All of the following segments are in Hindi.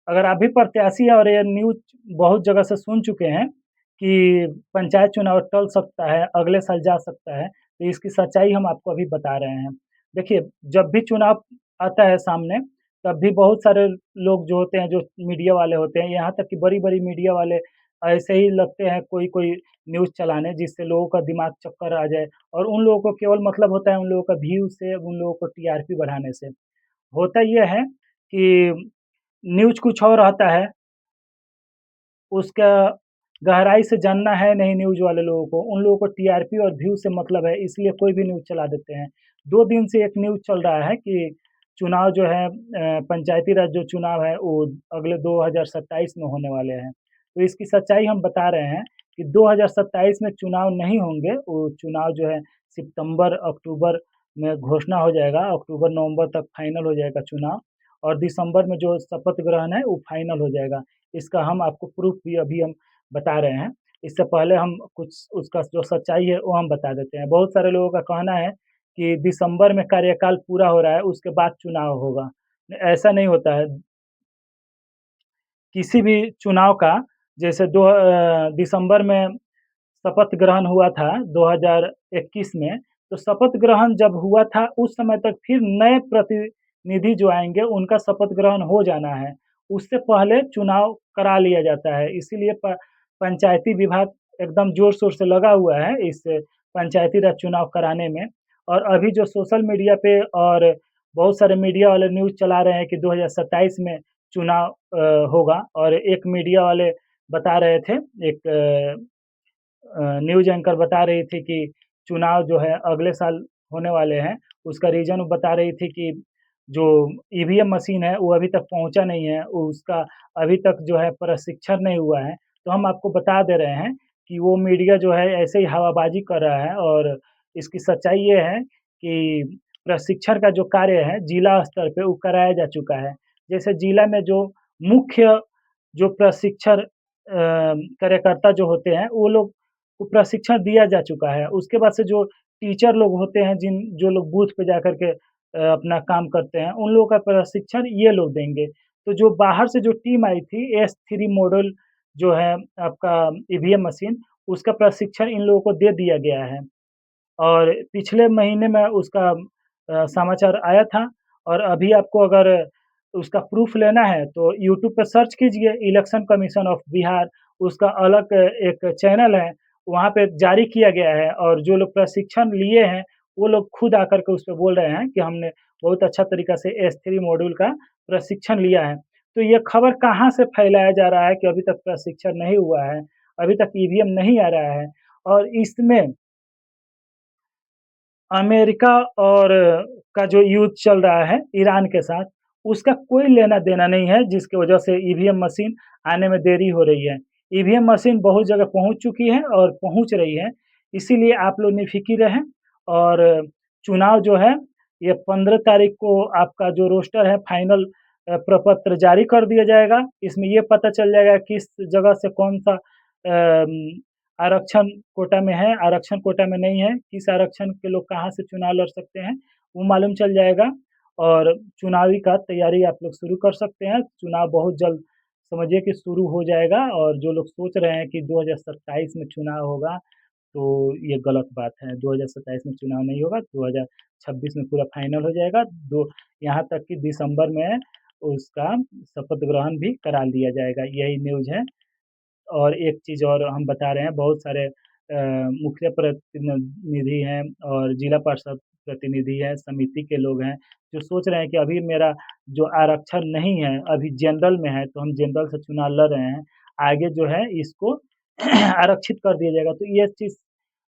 अगर आप भी प्रत्याशी हैं और ये न्यूज़ बहुत जगह से सुन चुके हैं कि पंचायत चुनाव टल सकता है, अगले साल जा सकता है, तो इसकी सच्चाई हम आपको अभी बता रहे हैं। देखिए, जब भी चुनाव आता है सामने, तब भी बहुत सारे लोग जो होते हैं, जो मीडिया वाले होते हैं, यहाँ तक कि बड़ी-बड़ी मीडिया वाले ऐसे ही लगते हैं कोई-कोई न्यूज़ चलाने जिससे लोगों का दिमाग चक्कर आ जाए और उन लोगों को केवल मतलब होता है उन लोगों का व्यू से, उन लोगों को टीआरपी बढ़ाने से। होता ये है कि न्यूज़ कुछ और आता है, उसका गहराई से जानना है नहीं न्यूज़ वाले लोगों को, उन लोगों को टीआरपी और व्यू से मतलब है इसलिए कोई भी न्यूज़ चला देते हैं। 2 दिन से एक न्यूज़ चल रहा है कि चुनाव जो है पंचायती राज जो चुनाव है वो अगले 2027 में होने वाले हैं। तो इसकी सच्चाई हम बता रहे हैं कि 2027 में चुनाव नहीं होंगे, वो चुनाव जो है सितंबर, अक्टूबर में घोषणा हो जाएगा, अक्टूबर-नवंबर तक फाइनल हो जाएगा चुनाव और दिसंबर में जो शपथ ग्रहण है वो फाइनल हो जाएगा। इसका हम आपको प्रूफ़ भी अभी हम बता रहे हैं। इससे पहले हम कुछ उसका जो सच्चाई है वो हम बता देते हैं। बहुत सारे लोगों का कहना है कि दिसंबर में कार्यकाल पूरा हो रहा है, उसके बाद चुनाव होगा। ऐसा नहीं होता है। किसी भी चुनाव का जैसे दिसंबर में शपथ ग्रहण हुआ था 2021 में, तो शपथ ग्रहण जब हुआ था उस समय तक फिर नए प्रतिनिधि जो आएँगे उनका शपथ ग्रहण हो जाना है। उससे पहले चुनाव करा लिया जाता है, इसीलिए पंचायती विभाग एकदम ज़ोर-शोर से लगा हुआ है इस पंचायती राज चुनाव कराने में। और अभी जो सोशल मीडिया पे और बहुत सारे मीडिया वाले न्यूज़ चला रहे हैं कि 2027 में चुनाव होगा और एक मीडिया वाले बता रहे थे, एक न्यूज़ एंकर बता रही थी कि चुनाव जो है अगले साल होने वाले हैं। उसका रीज़न वो बता रही थी कि जो ईवीएम मशीन है वो अभी तक पहुँचा नहीं है, उसका अभी तक जो है प्रशिक्षण नहीं हुआ है। तो हम आपको बता दे रहे हैं कि वो मीडिया जो है ऐसे ही हवाबाज़ी कर रहा है और इसकी सच्चाई ये है कि प्रशिक्षण का जो कार्य है जिला स्तर पे वो कराया जा चुका है। जैसे जिला में जो मुख्य जो प्रशिक्षण कार्यकर्ता जो होते हैं वो लोग को प्रशिक्षण दिया जा चुका है। उसके बाद से जो टीचर लोग होते हैं जो लोग बूथ पे जाकर के अपना काम करते हैं, उन लोगों का प्रशिक्षण ये लोग देंगे। तो जो बाहर से जो टीम आई थी एस थ्री मॉडल जो है आपका ईवीएम मशीन, उसका प्रशिक्षण इन लोगों को दे दिया गया है। और पिछले महीने में उसका समाचार आया था और अभी आपको अगर उसका प्रूफ़ लेना है तो यूट्यूब पे सर्च कीजिए इलेक्शन कमीशन ऑफ बिहार, उसका अलग एक चैनल है, वहाँ पे जारी किया गया है और जो लोग प्रशिक्षण लिए हैं, वो लोग खुद आकर के उसपे बोल रहे हैं कि हमने बहुत अच्छा तरीका से एस थ्री मॉड्यूल का प्रशिक्षण लिया है। तो ये खबर कहाँ से फैलाया जा रहा है कि अभी तक प्रशिक्षण नहीं हुआ है, अभी तक ईवीएम नहीं आ रहा है और इसमें अमेरिका और का जो युद्ध चल रहा है ईरान के साथ, उसका कोई लेना-देना नहीं है, जिसकी वजह से ईवीएम मशीन आने में देरी हो रही है। ईवीएम मशीन बहुत जगह पहुँच चुकी है और पहुँच रही है, इसीलिए आप लोग निफ़िक्र रहें और चुनाव जो है, ये 15 तारीख को आपका जो रोस्टर है फाइनल प्रपत्र जारी कर दिया जाएगा। इसमें ये पता चल जाएगा किस जगह से कौन-सा आरक्षण कोटा में है, आरक्षण कोटा में नहीं है, किस आरक्षण के लोग कहाँ से चुनाव लड़ सकते हैं, वो मालूम चल जाएगा और चुनावी का तैयारी आप लोग शुरू कर सकते हैं। चुनाव बहुत जल्द समझिए कि शुरू हो जाएगा और जो लोग सोच रहे हैं कि 2027 में चुनाव होगा, तो ये गलत बात है। 2027 में चुनाव नहीं होगा, 2026 में पूरा फाइनल हो जाएगा। दो यहाँ तक कि दिसंबर में उसका शपथ ग्रहण भी करा लिया जाएगा, यही न्यूज़ है। और एक चीज़ और हम बता रहे हैं, बहुत सारे मुखिया प्रतिनिधि हैं और जिला पार्षद प्रतिनिधि हैं, समिति के लोग हैं, जो सोच रहे हैं कि अभी मेरा जो आरक्षण नहीं है, अभी जनरल में है, तो हम जनरल से चुनाव लड़ रहे हैं। आगे जो है इसको आरक्षित कर दिया जाएगा। तो ये चीज़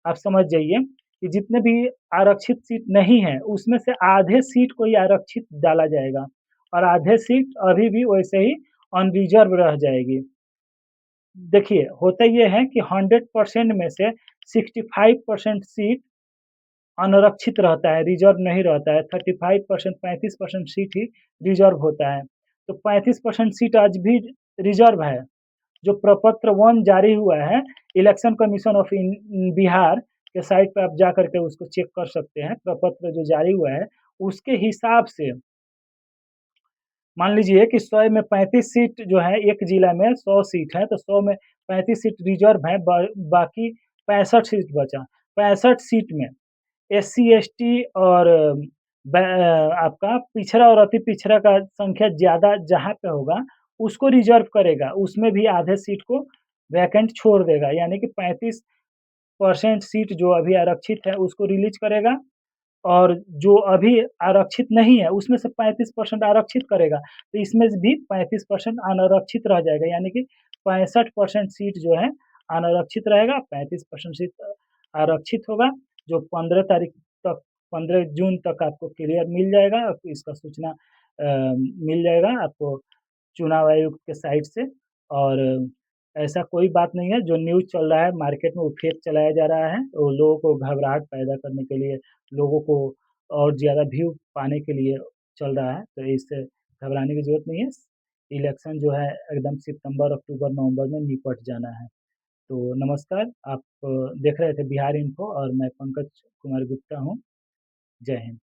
आप समझ जाइए कि जितने भी आरक्षित सीट नहीं है, उसमें से आधे सीट को ही आरक्षित डाला जाएगा और आधे सीट अभी भी वैसे ही अनरिज़र्व रह जाएगी। देखिए, होता ये है कि 100% में से 65% सीट अनारक्षित रहता है, रिज़र्व नहीं रहता है। 35% 35% सीट ही रिज़र्व होता है। तो 35% सीट आज भी रिज़र्व है। जो प्रपत्र 1 जारी हुआ है, इलेक्शन कमीशन ऑफ बिहार के साइट पे आप जाकर के उसको चेक कर सकते हैं। प्रपत्र जो जारी हुआ है, उसके हिसाब से मान लीजिए कि 100 में 35 सीट जो है, एक जिला में 100 सीट है, तो 100 में 35 सीट रिज़र्व है, ब बाकी 65 सीट बचा। 65 सीट में एससी, एसटी और आपका पिछड़ा और अति पिछड़ा का संख्या ज़्यादा जहाँ पे होगा, उसको रिज़र्व करेगा। उसमें भी आधे सीट को वैकेंट छोड़ देगा, यानी कि 35% सीट जो अभी आरक्षित है, उसको रिलीज़ करेगा और जो अभी आरक्षित नहीं है, उसमें से 35% आरक्षित करेगा। तो इसमें से भी 35% अनारक्षित रह जाएगा, यानी कि 65% सीट जो है अनारक्षित रहेगा, 35% सीट आरक्षित होगा, जो 15 तारीख तक 15 जून तक आपको क्लियर मिल जाएगा। आपको इसका सूचना मिल जाएगा आपको चुनाव आयोग के साइट से। और ऐसा कोई बात नहीं है, जो न्यूज़ चल रहा है मार्केट में वो फेक चलाया जा रहा है। वो लोगों को घबराहट पैदा करने के लिए, लोगों को और ज़्यादा व्यू पाने के लिए चल रहा है, तो इससे घबराने की ज़रूरत नहीं है। इलेक्शन जो है एकदम सितंबर, अक्टूबर, नवंबर में निपट जाना है। तो नमस्कार, आप देख रहे थे बिहार इन्फो और मैं पंकज कुमार गुप्ता हूँ। जय हिंद।